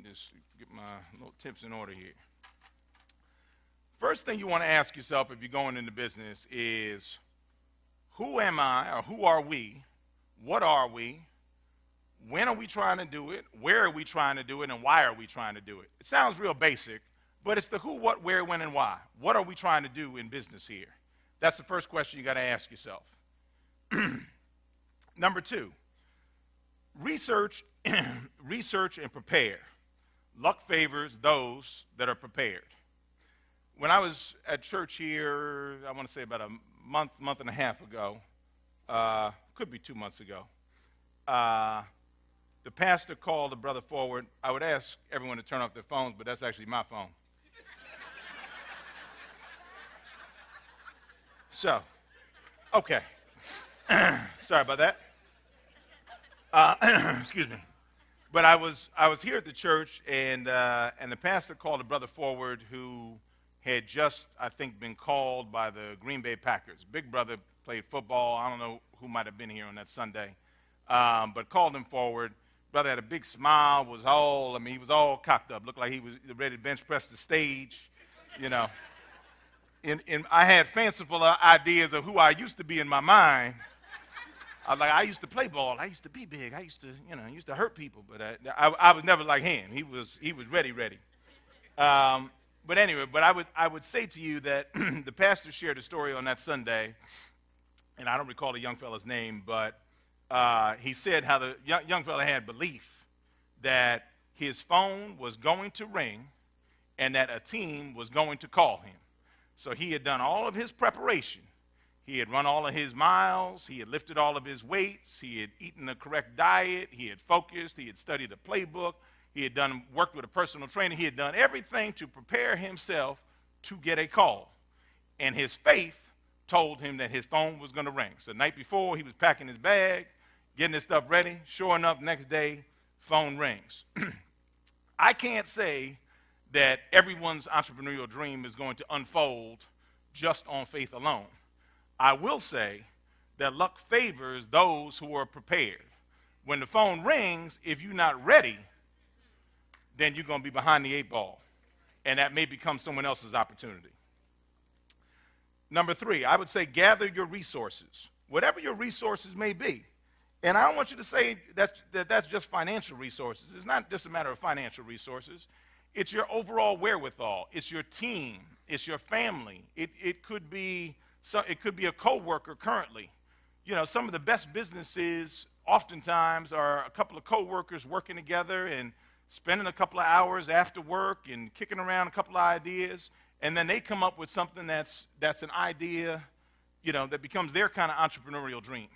just get my little tips in order here. First thing you want to ask yourself if you're going into business is, who am I, or who are we? What are we? When are we trying to do it? Where are we trying to do it? And why are we trying to do it? It sounds real basic, but it's the who, what, where, when, and why. What are we trying to do in business here? That's the first question you got to ask yourself. Number two, research, research and prepare. Luck favors those that are prepared. When I was at church here, I want to say about a month and a half ago, could be 2 months ago, the pastor called a brother forward. I would ask everyone to turn off their phones, but that's actually my phone. So, okay. Sorry about that. Excuse me. But I was here at the church, and the pastor called a brother forward who had just, I think, been called by the Green Bay Packers. Big brother played football. I don't know who might have been here on that Sunday, but called him forward. Brother had a big smile, he was all cocked up, looked like he was ready to bench press the stage, you know. And I had fanciful ideas of who I used to be in my mind. I used to play ball. I used to be big. I used to hurt people, but I was never like him. He was ready. But anyway, I would say to you that the pastor shared a story on that Sunday, and I don't recall the young fella's name, but he said how the young fella had belief that his phone was going to ring and that a team was going to call him. So he had done all of his preparation. He had run all of his miles. He had lifted all of his weights. He had eaten the correct diet. He had focused. He had studied a playbook. He had worked with a personal trainer. He had done everything to prepare himself to get a call. And his faith told him that his phone was going to ring. So the night before, he was packing his bag, getting his stuff ready. Sure enough, next day, phone rings. I can't say that everyone's entrepreneurial dream is going to unfold just on faith alone. I will say that luck favors those who are prepared. When the phone rings, if you're not ready, then you're going to be behind the eight ball, and that may become someone else's opportunity. Number three, I would say gather your resources, whatever your resources may be. And I don't want you to say that's just financial resources. It's not just a matter of financial resources. It's your overall wherewithal. It's your team. It's your family. It could be a coworker currently. You know, some of the best businesses oftentimes are a couple of coworkers working together and spending a couple of hours after work and kicking around a couple of ideas, and then they come up with something that's an idea, you know, that becomes their kind of entrepreneurial dream.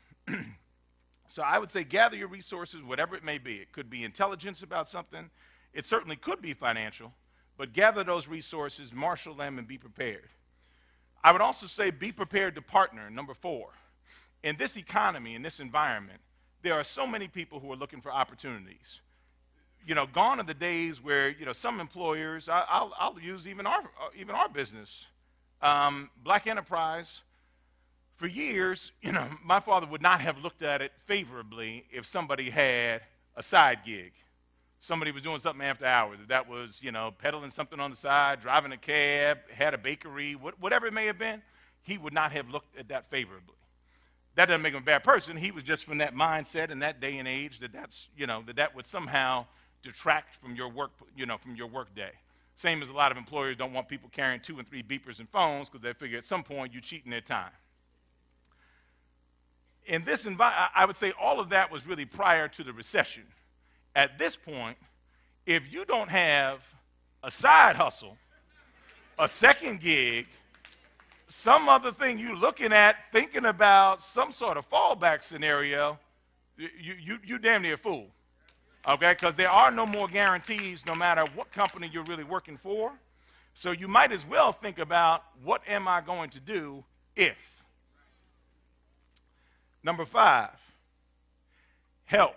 So I would say gather your resources, whatever it may be. It could be intelligence about something. It certainly could be financial, but gather those resources, marshal them, and be prepared. I would also say be prepared to partner, number four. In this economy, in this environment, there are so many people who are looking for opportunities. You know, gone are the days where, you know, some employers, I'll use even our business, Black Enterprise. For years, you know, my father would not have looked at it favorably if somebody had a side gig. Somebody was doing something after hours. That was, you know, peddling something on the side, driving a cab, had a bakery, whatever it may have been, he would not have looked at that favorably. That doesn't make him a bad person. He was just from that mindset in that day and age that would somehow detract from your work, from your work day. Same as a lot of employers don't want people carrying 2 and 3 beepers and phones because they figure at some point you're cheating their time. In this environment, I would say all of that was really prior to the recession. At this point, if you don't have a side hustle, a second gig, some other thing you're looking at, thinking about some sort of fallback scenario, you damn near fool, okay? Because there are no more guarantees no matter what company you're really working for. So you might as well think about, what am I going to do if? Number 5, help.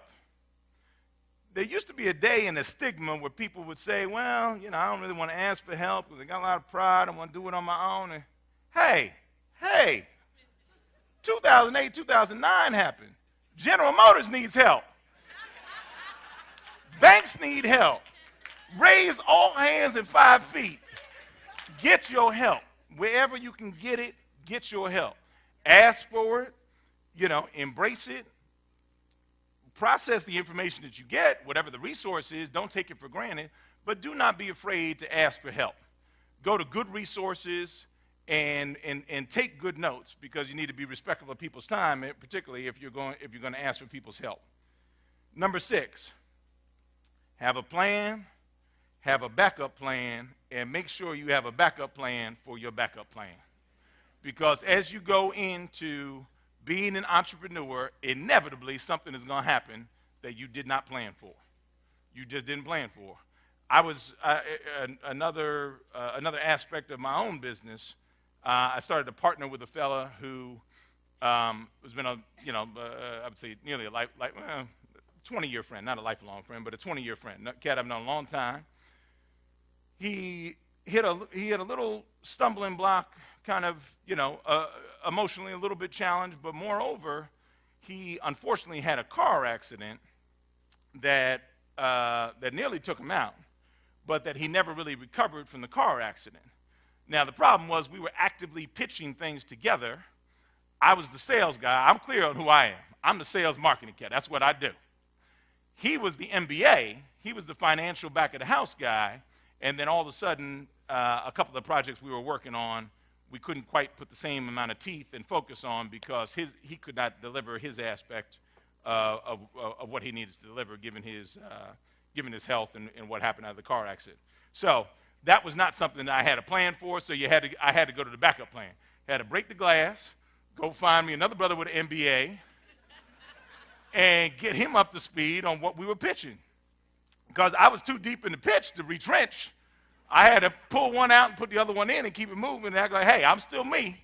There used to be a day in a stigma where people would say, well, you know, I don't really want to ask for help because I got a lot of pride. I want to do it on my own. And hey, 2008, 2009 happened. General Motors needs help. Banks need help. Raise all hands and 5 feet. Get your help. Wherever you can get it, get your help. Ask for it, embrace it. Process the information that you get, whatever the resource is. Don't take it for granted, but do not be afraid to ask for help. Go to good resources and take good notes, because you need to be respectful of people's time, particularly if you're going to ask for people's help. Number 6, have a plan, have a backup plan, and make sure you have a backup plan for your backup plan. Because as you go into being an entrepreneur, inevitably something is going to happen that you did not plan for. You just didn't plan for. Another aspect of my own business. I started to partner with a fella who has been I would say nearly a 20-year friend, not a lifelong friend, but a 20-year friend. A cat I've known a long time. He hit a little stumbling block, kind of, emotionally a little bit challenged, but moreover, he unfortunately had a car accident that nearly took him out, but that he never really recovered from the car accident. Now, the problem was we were actively pitching things together. I was the sales guy. I'm clear on who I am. I'm the sales marketing cat. That's what I do. He was the MBA. He was the financial back of the house guy. And then all of a sudden, a couple of projects we were working on, we couldn't quite put the same amount of teeth and focus on, because he could not deliver his aspect of what he needed to deliver, given his health and what happened out of the car accident. So that was not something that I had a plan for, so I had to go to the backup plan. Had to break the glass, go find me another brother with an MBA, and get him up to speed on what we were pitching. Because I was too deep in the pitch to retrench. I had to pull one out and put the other one in and keep it moving and act like, hey, I'm still me.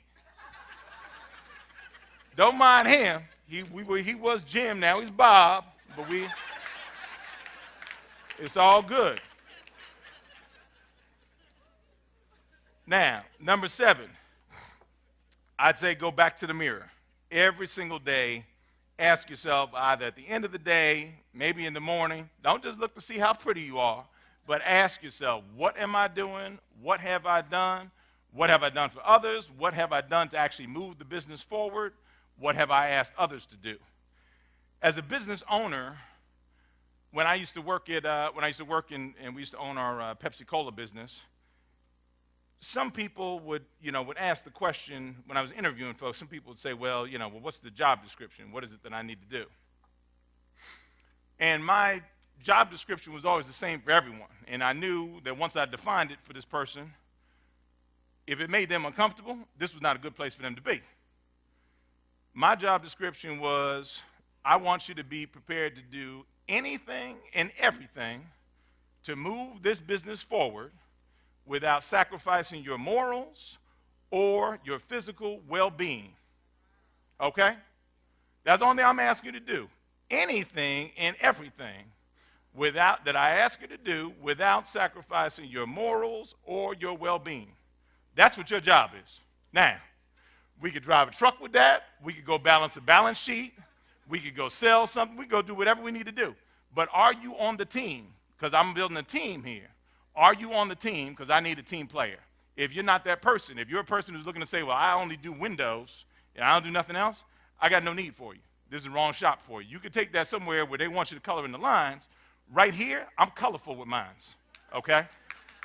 Don't mind him. He was Jim, now he's Bob, but it's all good. Now, number 7, I'd say go back to the mirror. Every single day, ask yourself, either at the end of the day, maybe in the morning, don't just look to see how pretty you are, but ask yourself, what am I doing? What have I done? What have I done for others? What have I done to actually move the business forward? What have I asked others to do? As a business owner, when I used to work and we used to own our Pepsi Cola business, some people would ask the question when I was interviewing folks. Some people would say, well, what's the job description? What is it that I need to do? And my job description was always the same for everyone. And I knew that once I defined it for this person, if it made them uncomfortable, this was not a good place for them to be. My job description was, I want you to be prepared to do anything and everything to move this business forward without sacrificing your morals or your physical well-being. Okay? That's the only thing I'm asking you to do. Anything and everything that I ask you to do without sacrificing your morals or your well-being. That's what your job is. Now, we could drive a truck with that. We could go balance a balance sheet. We could go sell something. We could go do whatever we need to do. But are you on the team? Because I'm building a team here. Are you on the team? Because I need a team player. If you're not that person, if you're a person who's looking to say, well, I only do windows and I don't do nothing else, I got no need for you. This is the wrong shop for you. You could take that somewhere where they want you to color in the lines. Right here, I'm colorful with mines, okay?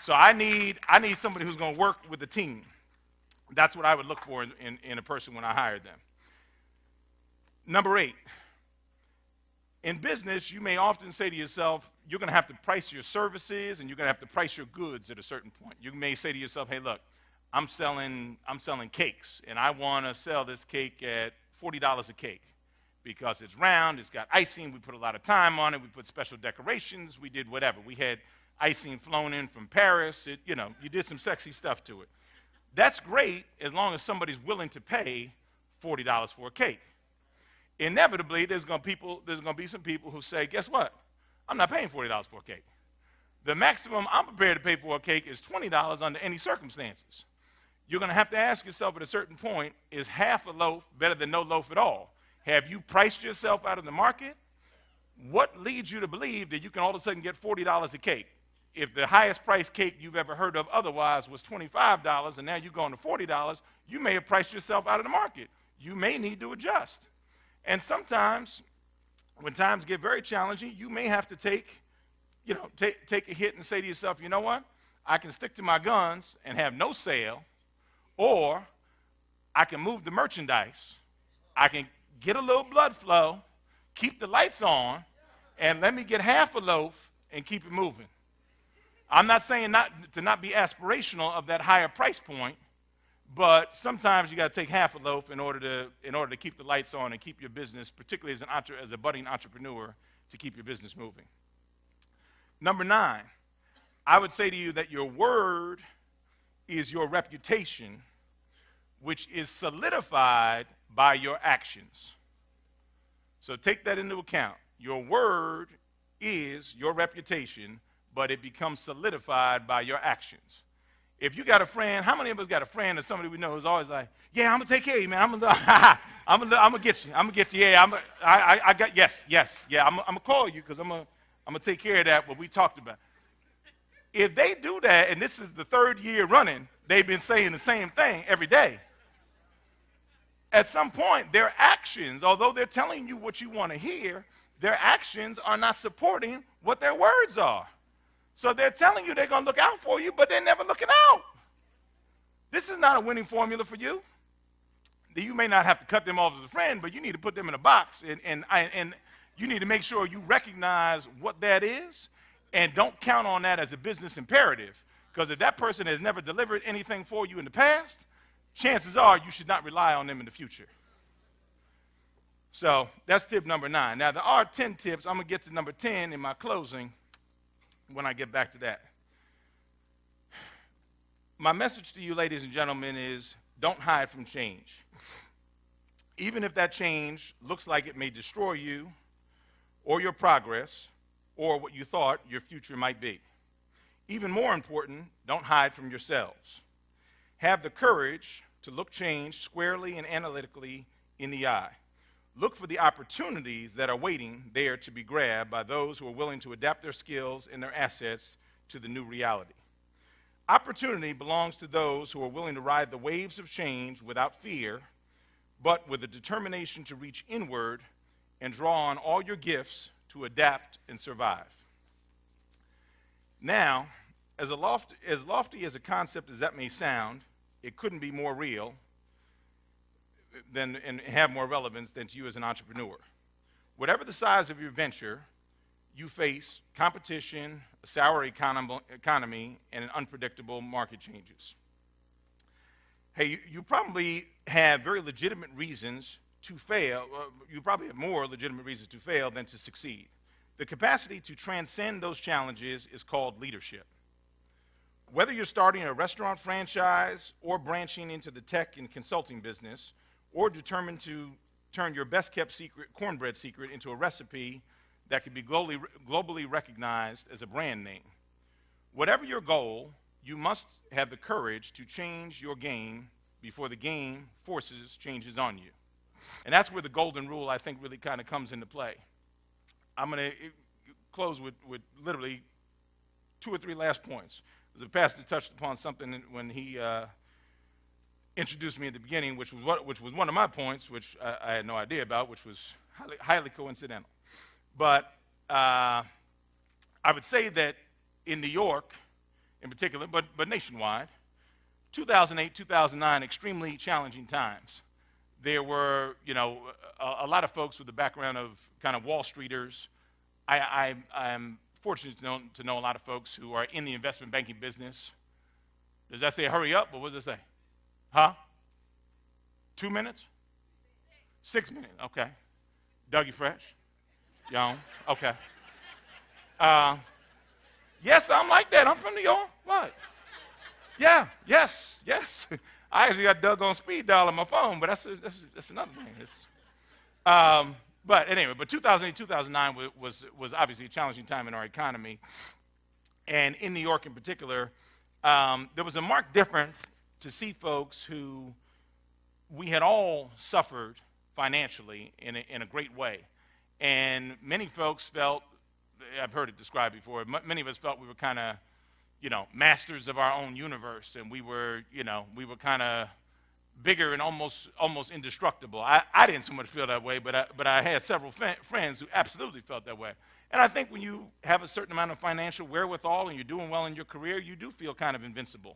So I need somebody who's going to work with the team. That's what I would look for in a person when I hire them. Number 8, in business, you may often say to yourself, you're going to have to price your services and you're going to have to price your goods at a certain point. You may say to yourself, hey, look, I'm selling cakes, and I want to sell this cake at $40 a cake because it's round, it's got icing, we put a lot of time on it, we put special decorations, we did whatever. We had icing flown in from Paris. You did some sexy stuff to it. That's great as long as somebody's willing to pay $40 for a cake. Inevitably, there's going to be some people who say, guess what? I'm not paying $40 for a cake. The maximum I'm prepared to pay for a cake is $20 under any circumstances. You're going to have to ask yourself at a certain point, is half a loaf better than no loaf at all? Have you priced yourself out of the market? What leads you to believe that you can all of a sudden get $40 a cake? if the highest price cake you've ever heard of otherwise was $25 and now you're going to $40, you may have priced yourself out of the market. You may need to adjust. And sometimes, when times get very challenging, you may have to take a hit and say to yourself, you know what? I can stick to my guns and have no sale, or I can move the merchandise. I can get a little blood flow, keep the lights on, and let me get half a loaf and keep it moving. I'm not saying not to be aspirational of that higher price point, but sometimes you got to take half a loaf in order to keep the lights on and keep your business, particularly as a budding entrepreneur, to keep your business moving. Number 9, I would say to you that your word is your reputation, which is solidified by your actions. So take that into account. Your word is your reputation, but it becomes solidified by your actions. If you got a friend, how many of us got a friend or somebody we know who's always like, yeah, I'm going to take care of you, man. I'm gonna get you. I'm going to get you. Yeah, I got, yes, yeah, I'm going to call you because I'm going to take care of that, what we talked about. If they do that, and this is the 3rd year running, they've been saying the same thing every day. At some point, their actions, although they're telling you what you want to hear, their actions are not supporting what their words are. So they're telling you they're going to look out for you, but they're never looking out. This is not a winning formula for you. You may not have to cut them off as a friend, but you need to put them in a box, and you need to make sure you recognize what that is, and don't count on that as a business imperative, because if that person has never delivered anything for you in the past, chances are you should not rely on them in the future. So that's tip number 9. Now, there are 10 tips. I'm going to get to number 10 in my closing when I get back to that. My message to you, ladies and gentlemen, is don't hide from change. Even if that change looks like it may destroy you or your progress or what you thought your future might be. Even more important, don't hide from yourselves. Have the courage to look change squarely and analytically in the eye. Look for the opportunities that are waiting there to be grabbed by those who are willing to adapt their skills and their assets to the new reality. Opportunity belongs to those who are willing to ride the waves of change without fear, but with a determination to reach inward and draw on all your gifts to adapt and survive. Now, as lofty as a concept as that may sound, it couldn't be more real and have more relevance than to you as an entrepreneur. Whatever the size of your venture, you face competition, a sour economy, and an unpredictable market changes. Hey, you probably have very legitimate reasons to fail. You probably have more legitimate reasons to fail than to succeed. The capacity to transcend those challenges is called leadership. Whether you're starting a restaurant franchise or branching into the tech and consulting business, or determined to turn your best-kept secret, cornbread secret, into a recipe that could be globally recognized as a brand name. Whatever your goal, you must have the courage to change your game before the game forces changes on you. And that's where the golden rule, I think, really kind of comes into play. I'm going to close with literally 2 or 3 last points. The pastor touched upon something when he introduced me at the beginning, which was one of my points, which I had no idea about, which was highly coincidental. But I would say that in New York, in particular, but nationwide, 2008, 2009, extremely challenging times. There were, a lot of folks with the background of kind of Wall Streeters. I'm fortunate to know a lot of folks who are in the investment banking business. Does that say hurry up, or what does it say? Huh? 2 minutes? 6 minutes, okay. Dougie Fresh? Young, okay. Yes, I'm like that. I'm from New York. What? Yeah, yes. I actually got Doug on speed dial on my phone, but that's another thing. But anyway, 2008, 2009 was obviously a challenging time in our economy. And in New York in particular, there was a marked difference to see folks who we had all suffered financially in a great way. And many folks felt I've heard it described before. Many of us felt we were kind of, masters of our own universe, and we were kind of bigger and almost indestructible. I didn't so much feel that way, but I had several friends who absolutely felt that way. And I think when you have a certain amount of financial wherewithal and you're doing well in your career, you do feel kind of invincible.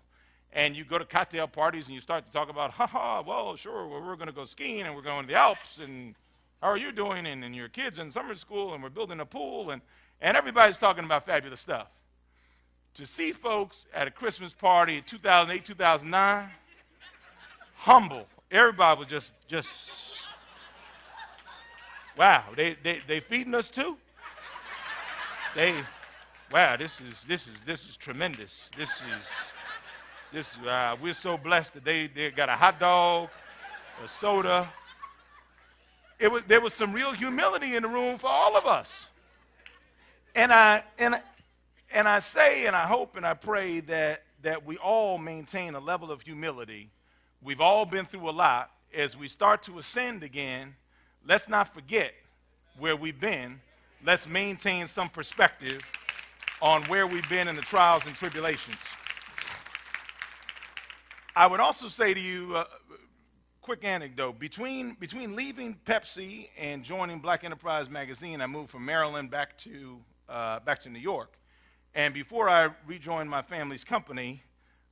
And you go to cocktail parties and you start to talk about, well, sure, we're going to go skiing and we're going to the Alps, and how are you doing? And your kids in summer school, and we're building a pool, and everybody's talking about fabulous stuff. To see folks at a Christmas party in 2008, 2009, humble. Everybody was just wow, they feeding us too? Wow, this is tremendous. We're so blessed that they got a hot dog, a soda. There was some real humility in the room for all of us. And I say, and I hope, and I pray that we all maintain a level of humility. We've all been through a lot. As we start to ascend again, let's not forget where we've been. Let's maintain some perspective on where we've been in the trials and tribulations. I would also say to you, quick anecdote. Between leaving Pepsi and joining Black Enterprise Magazine, I moved from Maryland back to New York. And before I rejoined my family's company,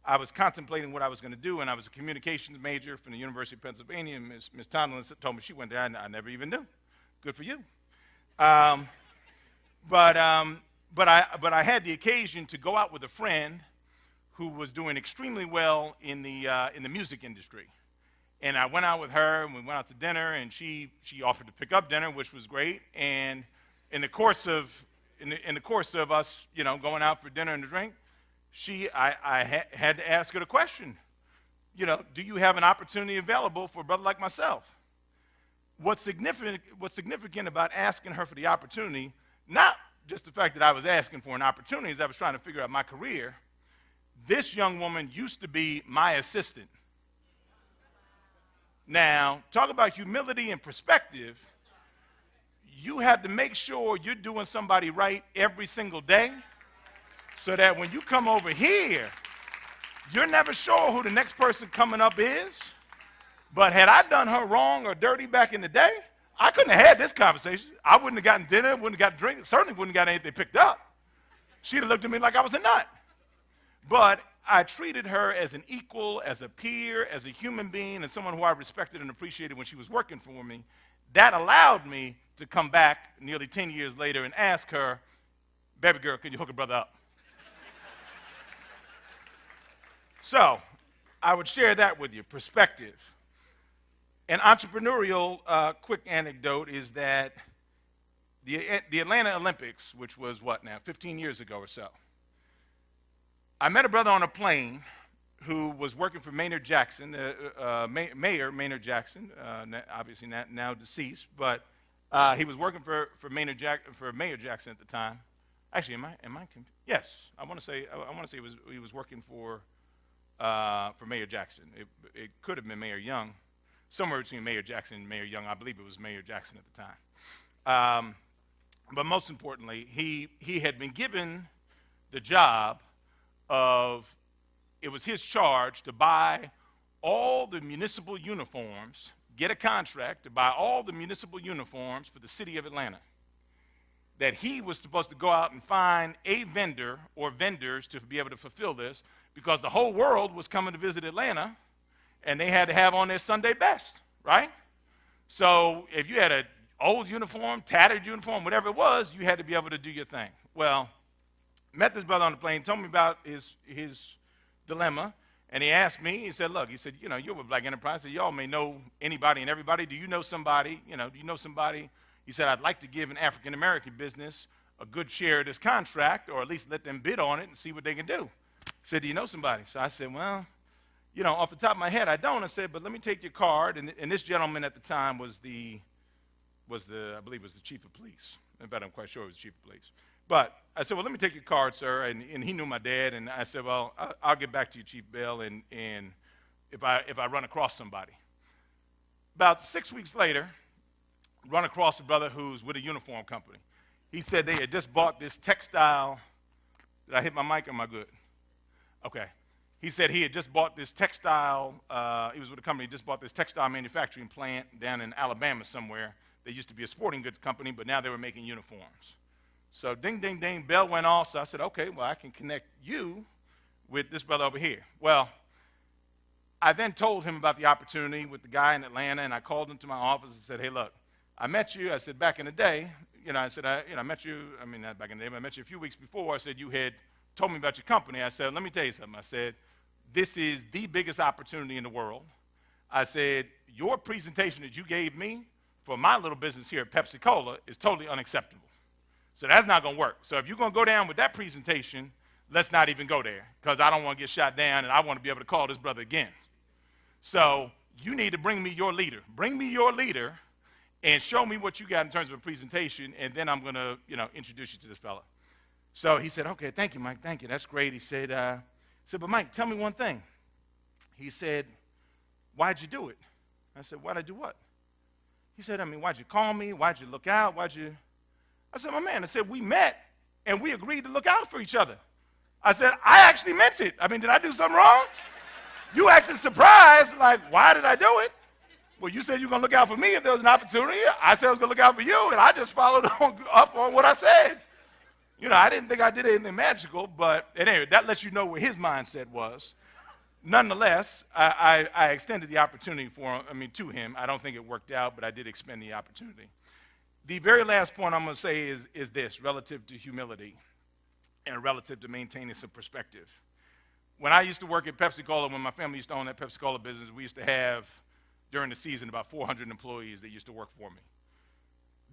I was contemplating what I was going to do, and I was a communications major from the University of Pennsylvania. And Ms. Tomlin told me she went there. I never even knew. Good for you. But I had the occasion to go out with a friend who was doing extremely well in the music industry. And I went out with her, and we went out to dinner, and she offered to pick up dinner, which was great. And in the course of us, going out for dinner and a drink, I had to ask her the question, do you have an opportunity available for a brother like myself? What's significant about asking her for the opportunity, not just the fact that I was asking for an opportunity, as I was trying to figure out my career. This young woman used to be my assistant. Now, talk about humility and perspective. You have to make sure you're doing somebody right every single day, so that when you come over here, you're never sure who the next person coming up is. But had I done her wrong or dirty back in the day, I couldn't have had this conversation. I wouldn't have gotten dinner, wouldn't have gotten drink, certainly wouldn't have got anything picked up. She'd have looked at me like I was a nut. But I treated her as an equal, as a peer, as a human being, and someone who I respected and appreciated when she was working for me. That allowed me to come back nearly 10 years later and ask her, baby girl, can you hook a brother up? So I would share that with you, perspective. An entrepreneurial quick anecdote is that the Atlanta Olympics, which was 15 years ago or so, I met a brother on a plane who was working for Maynard Jackson, Mayor Maynard Jackson, obviously now deceased, but he was working for Mayor Jackson at the time. Actually, am I yes, I want to say he was working for Mayor Jackson. It could have been Mayor Young, somewhere between Mayor Jackson and Mayor Young. I believe it was Mayor Jackson at the time. But most importantly, he had been given the job of, it was his charge to buy all the municipal uniforms, get a contract to buy all the municipal uniforms for the city of Atlanta. That he was supposed to go out and find a vendor or vendors to be able to fulfill this, because the whole world was coming to visit Atlanta, and they had to have on their Sunday best, right? So if you had an old uniform, tattered uniform, whatever it was, you had to be able to do your thing. Well, met this brother on the plane, told me about his dilemma, and he asked me, he said, you're with Black Enterprise, so y'all may know anybody and everybody. Do you know somebody? Do you know somebody? He said, I'd like to give an African-American business a good share of this contract, or at least let them bid on it and see what they can do. He said, do you know somebody? So I said, well, off the top of my head, I don't. I said, but let me take your card. And this gentleman at the time was I believe it was the chief of police. In fact, I'm quite sure it was the chief of police. But I said, well, let me take your card, sir. And he knew my dad. And I said, well, I'll get back to you, Chief Bell, and if I run across somebody. About 6 weeks later, run across a brother who's with a uniform company. He said they had just bought this textile. Did I hit my mic or am I good? Okay. He said he had just bought this textile. He was with a company, just bought this textile manufacturing plant down in Alabama somewhere. They used to be a sporting goods company, but now they were making uniforms. So ding, ding, ding, bell went off. So I said, okay, well, I can connect you with this brother over here. Well, I then told him about the opportunity with the guy in Atlanta, and I called him to my office and said, hey, look, I met you. I said, back in the day, I said, I met you, not back in the day, but I met you a few weeks before. I said, you had told me about your company. I said, let me tell you something. I said, this is the biggest opportunity in the world. I said, your presentation that you gave me for my little business here at Pepsi Cola is totally unacceptable. So that's not going to work. So if you're going to go down with that presentation, let's not even go there, because I don't want to get shot down, and I want to be able to call this brother again. So you need to bring me your leader. Bring me your leader and show me what you got in terms of a presentation, and then I'm going to, introduce you to this fella. So he said, okay, thank you, Mike, thank you. That's great. He said, but Mike, tell me one thing. He said, why'd you do it? I said, why'd I do what? He said, why'd you call me? Why'd you look out? I said, my man, I said, we met, and we agreed to look out for each other. I said, I actually meant it. Did I do something wrong? You acted surprised, like, why did I do it? Well, you said you were going to look out for me if there was an opportunity. I said I was going to look out for you, and I just followed up on what I said. I didn't think I did anything magical, but anyway, that lets you know where his mindset was. Nonetheless, I extended the opportunity to him. I don't think it worked out, but I did extend the opportunity. The very last point I'm going to say is this, relative to humility and relative to maintaining some perspective. When I used to work at Pepsi Cola, when my family used to own that Pepsi Cola business, we used to have, during the season, about 400 employees that used to work for me.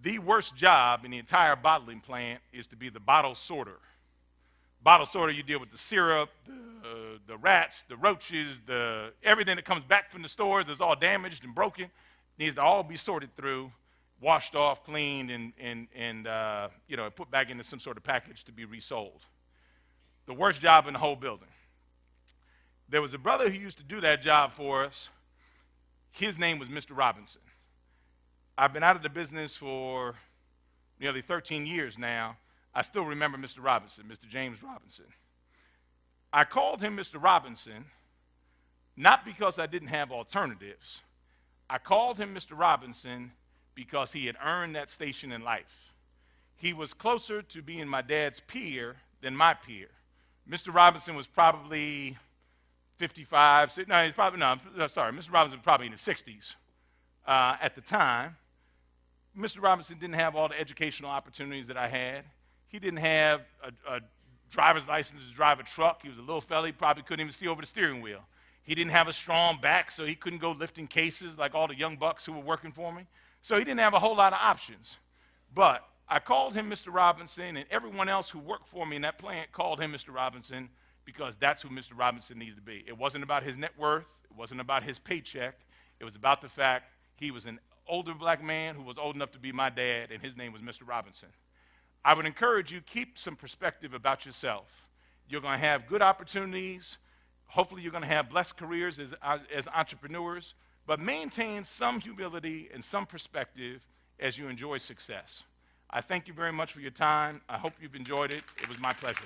The worst job in the entire bottling plant is to be the bottle sorter. Bottle sorter, you deal with the syrup, the rats, the roaches, everything that comes back from the stores that's all damaged and broken, needs to all be sorted through, washed off, cleaned, and put back into some sort of package to be resold. The worst job in the whole building. There was a brother who used to do that job for us. His name was Mr. Robinson. I've been out of the business for nearly 13 years now. I still remember Mr. Robinson, Mr. James Robinson. I called him Mr. Robinson not because I didn't have alternatives. I called him Mr. Robinson because he had earned that station in life. He was closer to being my dad's peer than my peer. Mr. Robinson was probably 55. Mr. Robinson was probably in his 60s at the time. Mr. Robinson didn't have all the educational opportunities that I had. He didn't have a driver's license to drive a truck. He was a little fella. He probably couldn't even see over the steering wheel. He didn't have a strong back, so he couldn't go lifting cases like all the young bucks who were working for me. So he didn't have a whole lot of options. But I called him Mr. Robinson, and everyone else who worked for me in that plant called him Mr. Robinson because that's who Mr. Robinson needed to be. It wasn't about his net worth. It wasn't about his paycheck. It was about the fact he was an older black man who was old enough to be my dad, and his name was Mr. Robinson. I would encourage you, keep some perspective about yourself. You're going to have good opportunities. Hopefully you're going to have blessed careers as entrepreneurs, but maintain some humility and some perspective as you enjoy success. I thank you very much for your time. I hope you've enjoyed it. It was my pleasure.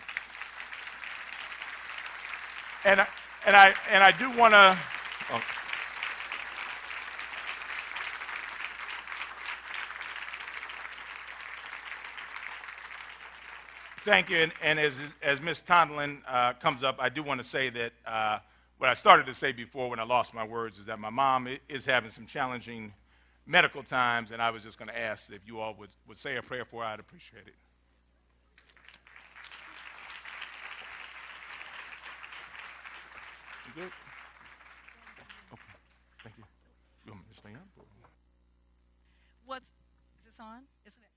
And I do want to... Oh. Thank you, and as Ms. Tondlin comes up, I do want to say that what I started to say before when I lost my words is that my mom is having some challenging medical times, and I was just going to ask if you all would say a prayer for her. I'd appreciate it. You good? Okay, thank you. You want me to stay up? Is this on? Isn't it?